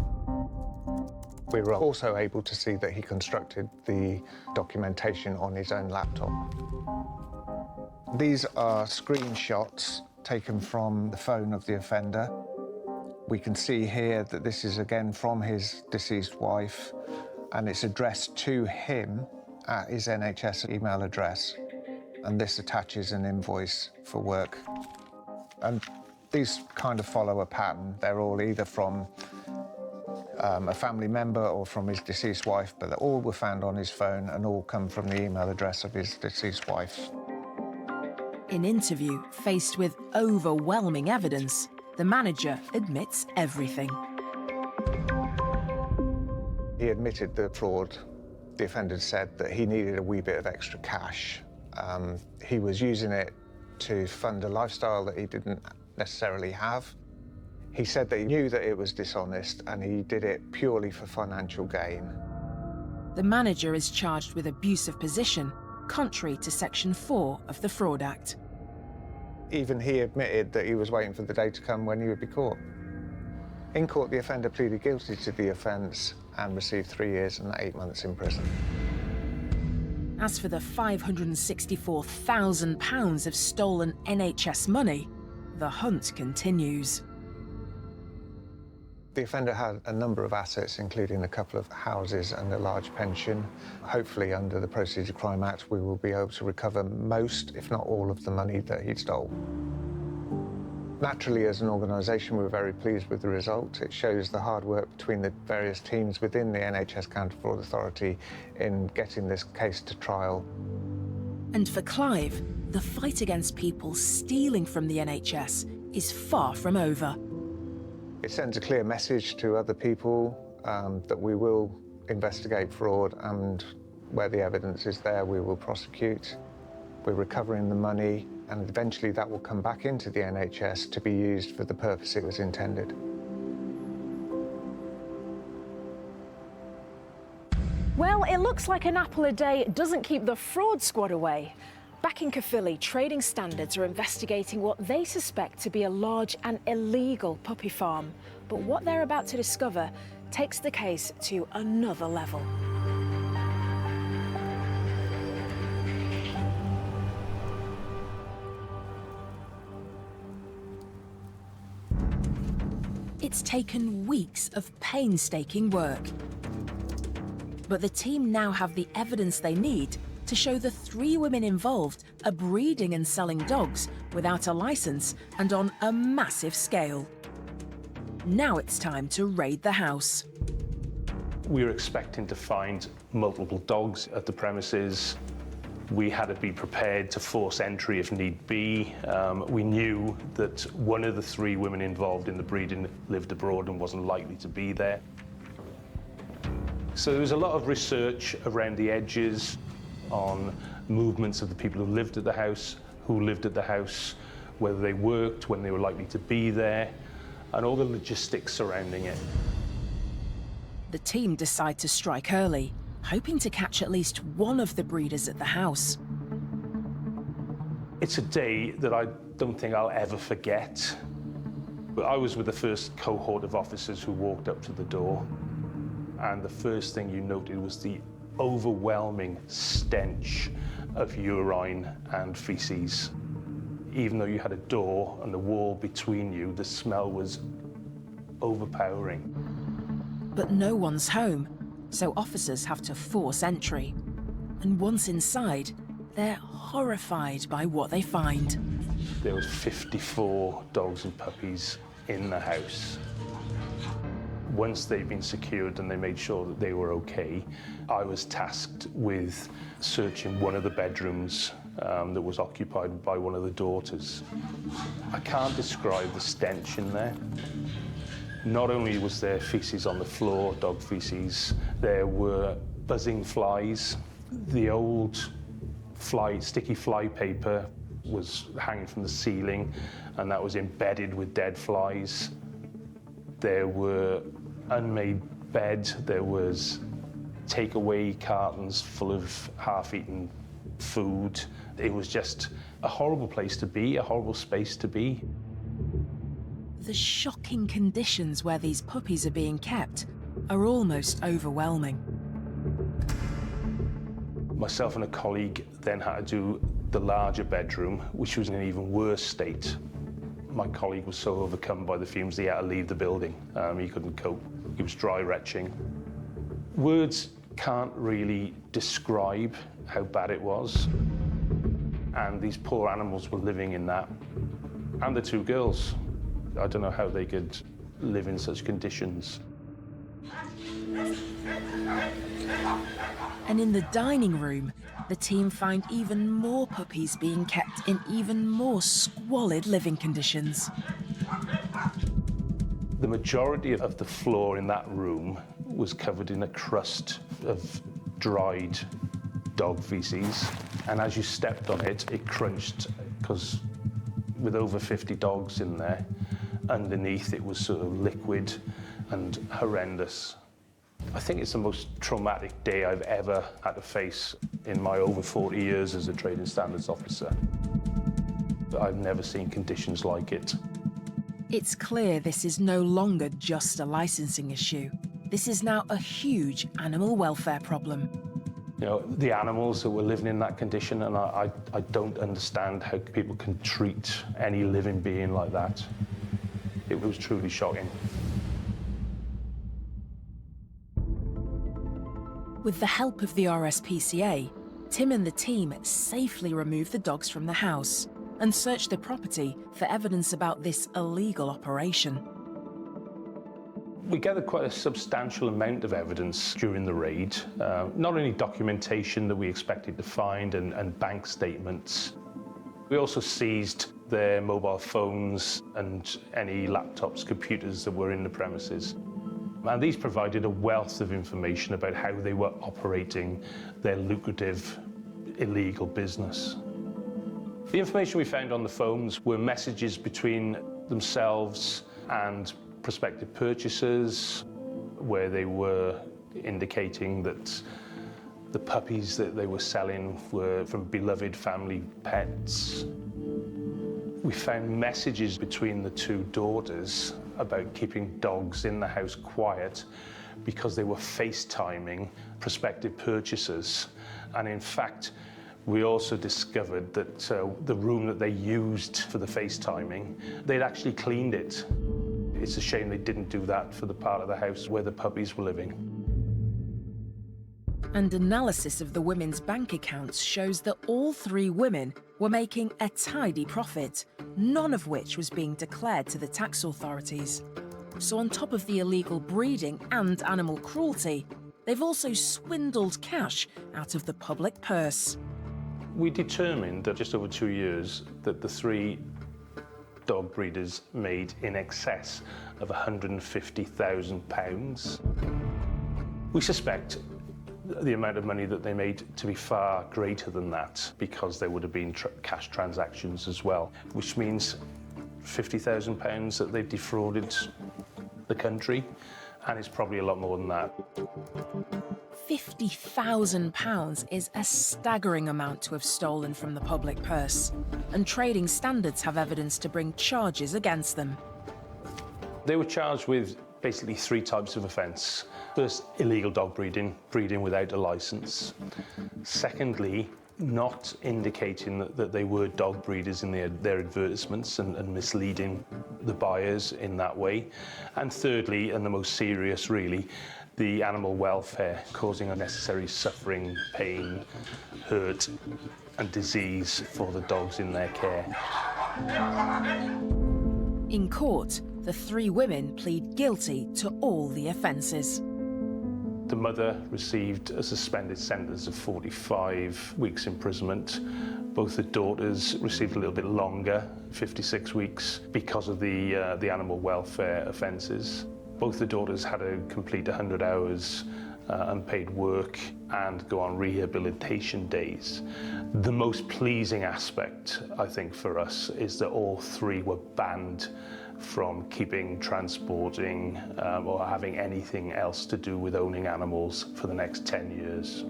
We were also able to see that he constructed the documentation on his own laptop. These are screenshots taken from the phone of the offender. We can see here that this is again from his deceased wife, and it's addressed to him at his NHS email address. And this attaches an invoice for work. And these kind of follow a pattern. They're all either from a family member or from his deceased wife, but they all were found on his phone and all come from the email address of his deceased wife.
In interview, faced with overwhelming evidence, the manager admits everything.
He admitted the fraud. The offender said that he needed a wee bit of extra cash. He was using it to fund a lifestyle that he didn't necessarily have. He said that he knew that it was dishonest and he did it purely for financial gain.
The manager is charged with abuse of position, contrary to Section 4 of the Fraud Act.
Even he admitted that he was waiting for the day to come when he would be caught. In court, the offender pleaded guilty to the offence and received 3 years and 8 months in prison.
As for the £564,000 of stolen NHS money, the hunt continues.
The offender had a number of assets, including a couple of houses and a large pension. Hopefully, under the Proceeds of Crime Act, we will be able to recover most, if not all, of the money that he stole. Naturally, as an organisation, we're very pleased with the result. It shows the hard work between the various teams within the NHS Counter-Fraud Authority in getting this case to trial.
And for Clive, the fight against people stealing from the NHS is far from over.
It sends a clear message to other people that we will investigate fraud, and where the evidence is there, we will prosecute. We're recovering the money, and eventually that will come back into the NHS to be used for the purpose it was intended.
Well, it looks like an apple a day doesn't keep the fraud squad away. Back in Caerphilly, trading standards are investigating what they suspect to be a large and illegal puppy farm. But what they're about to discover takes the case to another level.
It's taken weeks of painstaking work. But the team now have the evidence they need to show the 3 women involved are breeding and selling dogs without a licence and on a massive scale. Now it's time to raid the house.
We were expecting to find multiple dogs at the premises. We had to be prepared to force entry if need be. We knew that one of the 3 women involved in the breeding lived abroad and wasn't likely to be there. So there was a lot of research around the edges on movements of the people who lived at the house, whether they worked, when they were likely to be there, and all the logistics surrounding it.
The team decide to strike early, hoping to catch at least one of the breeders at the house.
It's a day that I don't think I'll ever forget. I was with the first cohort of officers who walked up to the door, and the first thing you noted was the overwhelming stench of urine and feces. Even though you had a door and a wall between you, the smell was overpowering.
But no one's home, so officers have to force entry. And once inside, they're horrified by what they find.
There was 54 dogs and puppies in the house. Once they'd been secured and they made sure that they were okay, I was tasked with searching one of the bedrooms that was occupied by one of the daughters. I can't describe the stench in there. Not only was there feces on the floor, dog feces, there were buzzing flies. The old sticky fly paper was hanging from the ceiling, and that was embedded with dead flies. There were unmade beds, there was takeaway cartons full of half-eaten food. It was just a horrible place to be, a horrible space to be.
The shocking conditions where these puppies are being kept are almost overwhelming.
Myself and a colleague then had to do the larger bedroom, which was in an even worse state. My colleague was so overcome by the fumes that he had to leave the building. He couldn't cope. He was dry retching. Words can't really describe how bad it was. And these poor animals were living in that. And the two girls. I don't know how they could live in such conditions.
And in the dining room, the team find even more puppies being kept in even more squalid living conditions.
The majority of the floor in that room was covered in a crust of dried dog feces. And as you stepped on it, it crunched, because with over 50 dogs in there, underneath it was sort of liquid and horrendous. I think it's the most traumatic day I've ever had to face in my over 40 years as a trading standards officer. I've never seen conditions like it.
It's clear this is no longer just a licensing issue. This is now a huge animal welfare problem.
You know, the animals that were living in that condition, and I don't understand how people can treat any living being like that. It was truly shocking.
With the help of the RSPCA, Tim and the team safely removed the dogs from the house and searched the property for evidence about this illegal operation.
We gathered quite a substantial amount of evidence during the raid. Not only documentation that we expected to find and bank statements. We also seized their mobile phones and any laptops, computers that were in the premises. And these provided a wealth of information about how they were operating their lucrative, illegal business. The information we found on the phones were messages between themselves and prospective purchasers, where they were indicating that the puppies that they were selling were from beloved family pets. We found messages between the two daughters about keeping dogs in the house quiet because they were FaceTiming prospective purchasers. And in fact, we also discovered that the room that they used for the FaceTiming, they'd actually cleaned it. It's a shame they didn't do that for the part of the house where the puppies were living.
And analysis of the women's bank accounts shows that all three women were making a tidy profit, none of which was being declared to the tax authorities. So on top of the illegal breeding and animal cruelty, they've also swindled cash out of the public purse.
We determined that just over 2 years that the three dog breeders made in excess of £150,000. We suspect the amount of money that they made to be far greater than that, because there would have been cash transactions as well, which means £50,000 that they've defrauded the country, and it's probably a lot more than that.
£50,000 is a staggering amount to have stolen from the public purse, and trading standards have evidence to bring charges against them.
They were charged with basically 3 types of offence. First, illegal dog breeding, breeding without a licence. Secondly, not indicating that they were dog breeders in their advertisements and misleading the buyers in that way. And thirdly, and the most serious really, the animal welfare, causing unnecessary suffering, pain, hurt and disease for the dogs in their care.
In court, the 3 women plead guilty to all the offences.
The mother received a suspended sentence of 45 weeks imprisonment. Both the daughters received a little bit longer, 56 weeks, because of the animal welfare offences. Both the daughters had to complete 100 hours unpaid work and go on rehabilitation days. The most pleasing aspect, I think, for us is that all 3 were banned from keeping, transporting, or having anything else to do with owning animals for the next 10 years.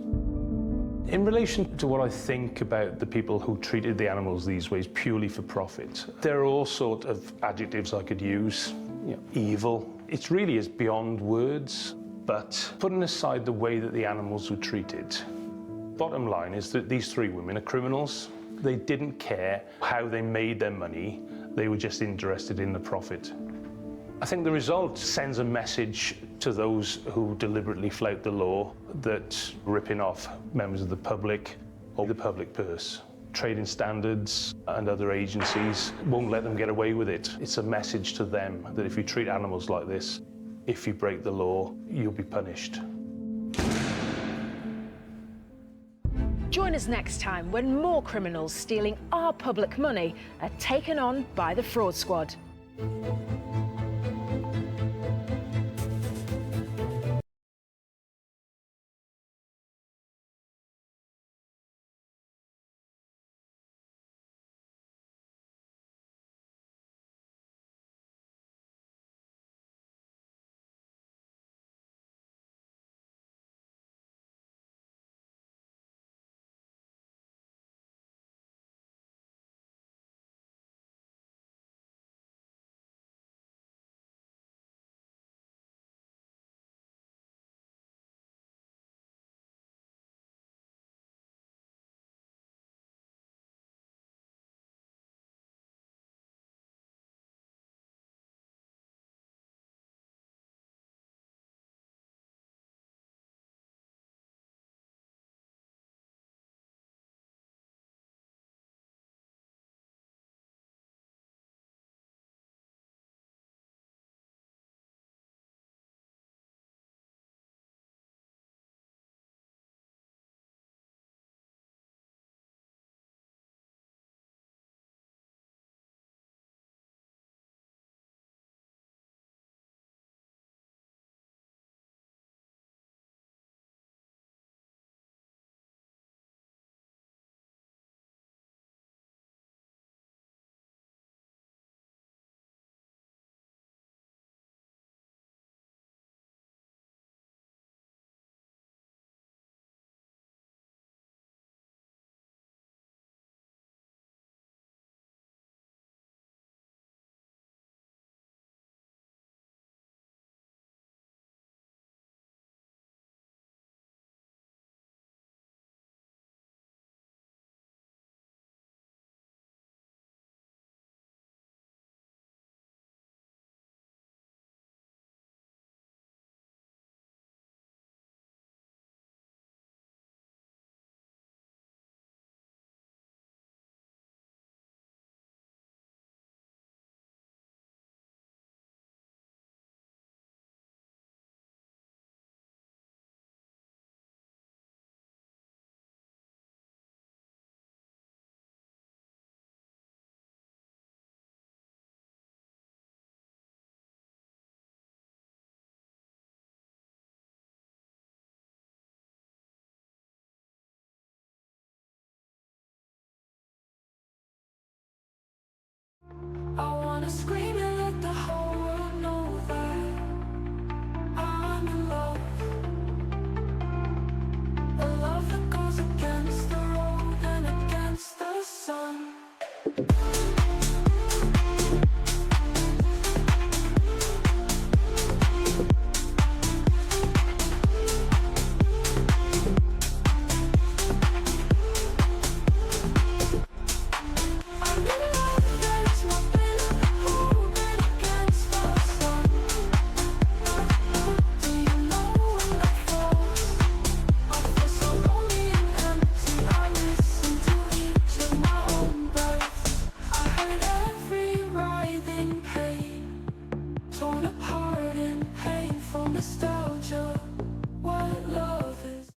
In relation to what I think about the people who treated the animals these ways purely for profit, there are all sorts of adjectives I could use. You know, evil. It really is beyond words, but putting aside the way that the animals were treated, bottom line is that these 3 women are criminals. They didn't care how they made their money. They were just interested in the profit. I think the result sends a message to those who deliberately flout the law that ripping off members of the public or the public purse. Trading standards and other agencies won't let them get away with it. It's a message to them that if you treat animals like this, if you break the law, you'll be punished.
Join us next time when more criminals stealing our public money are taken on by the Fraud Squad.
I wanna scream and let the whole world know that I'm in love. A love that goes against the road and against the sun. I really love that it's not been nostalgia, what love is.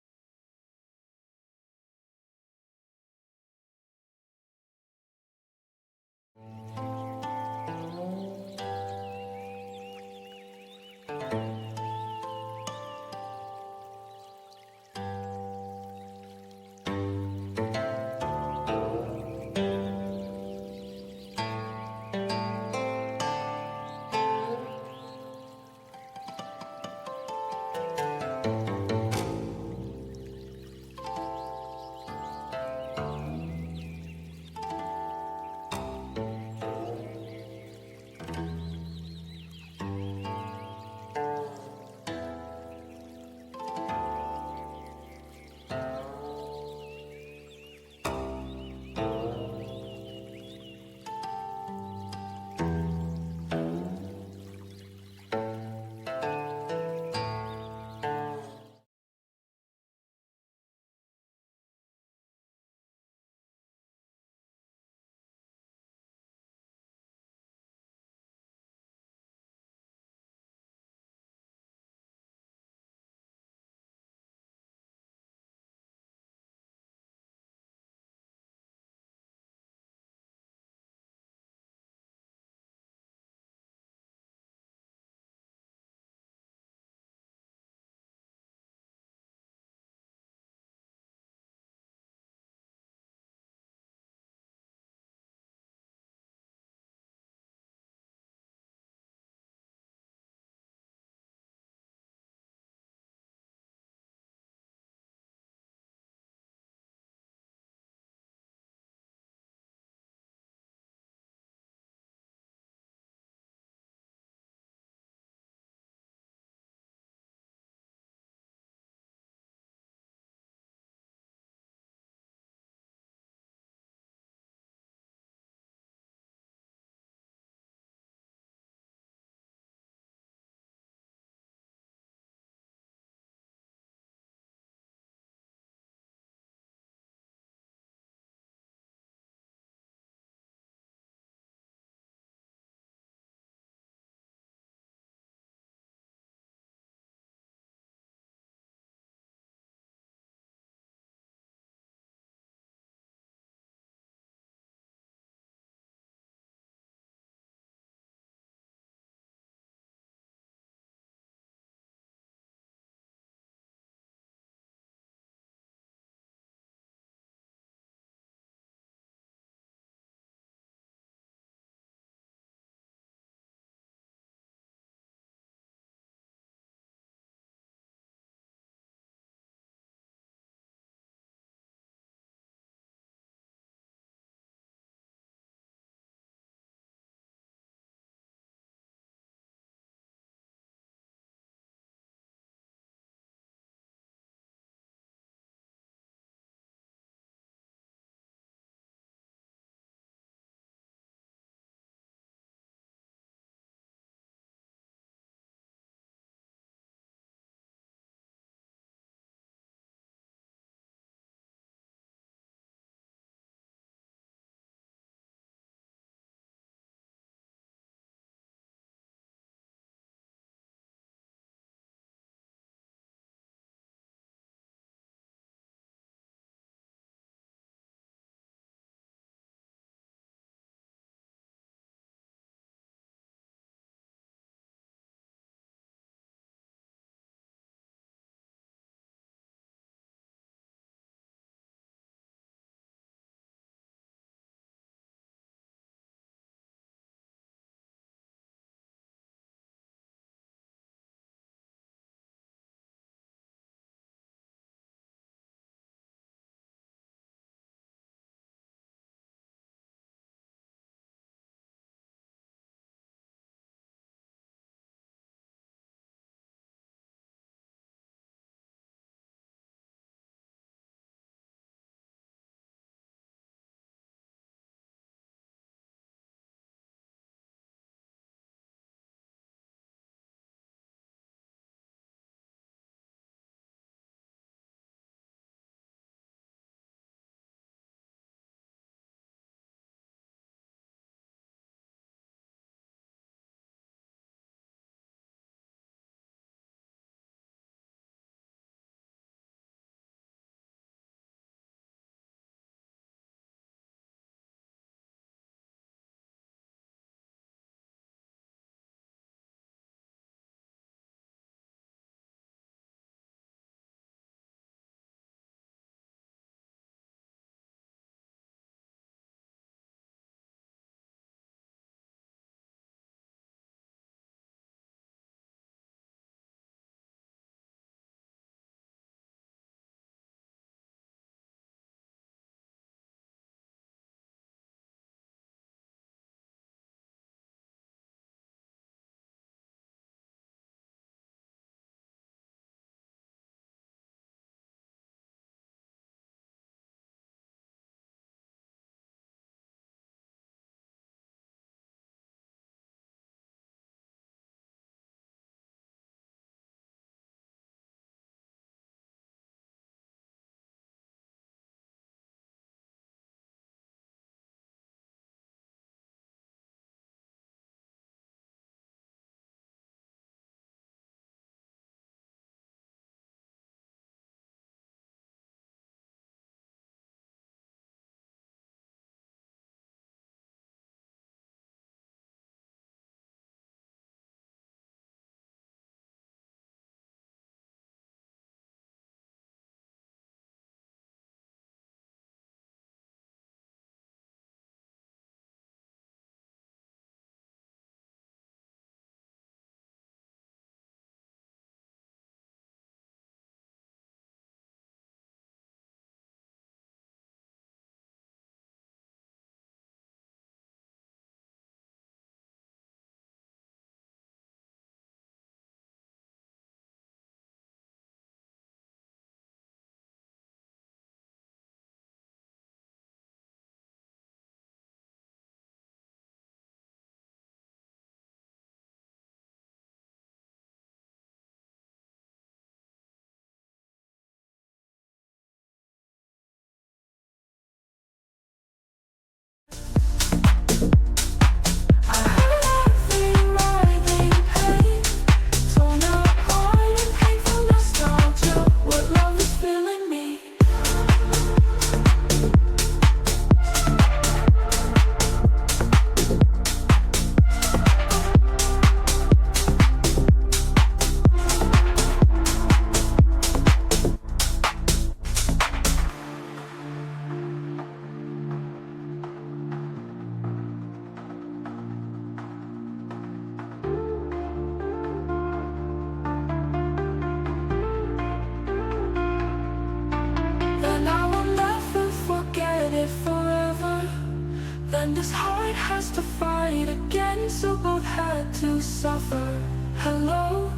to suffer. Hello,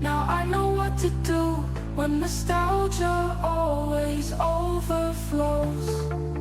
now I know what to do when nostalgia always overflows.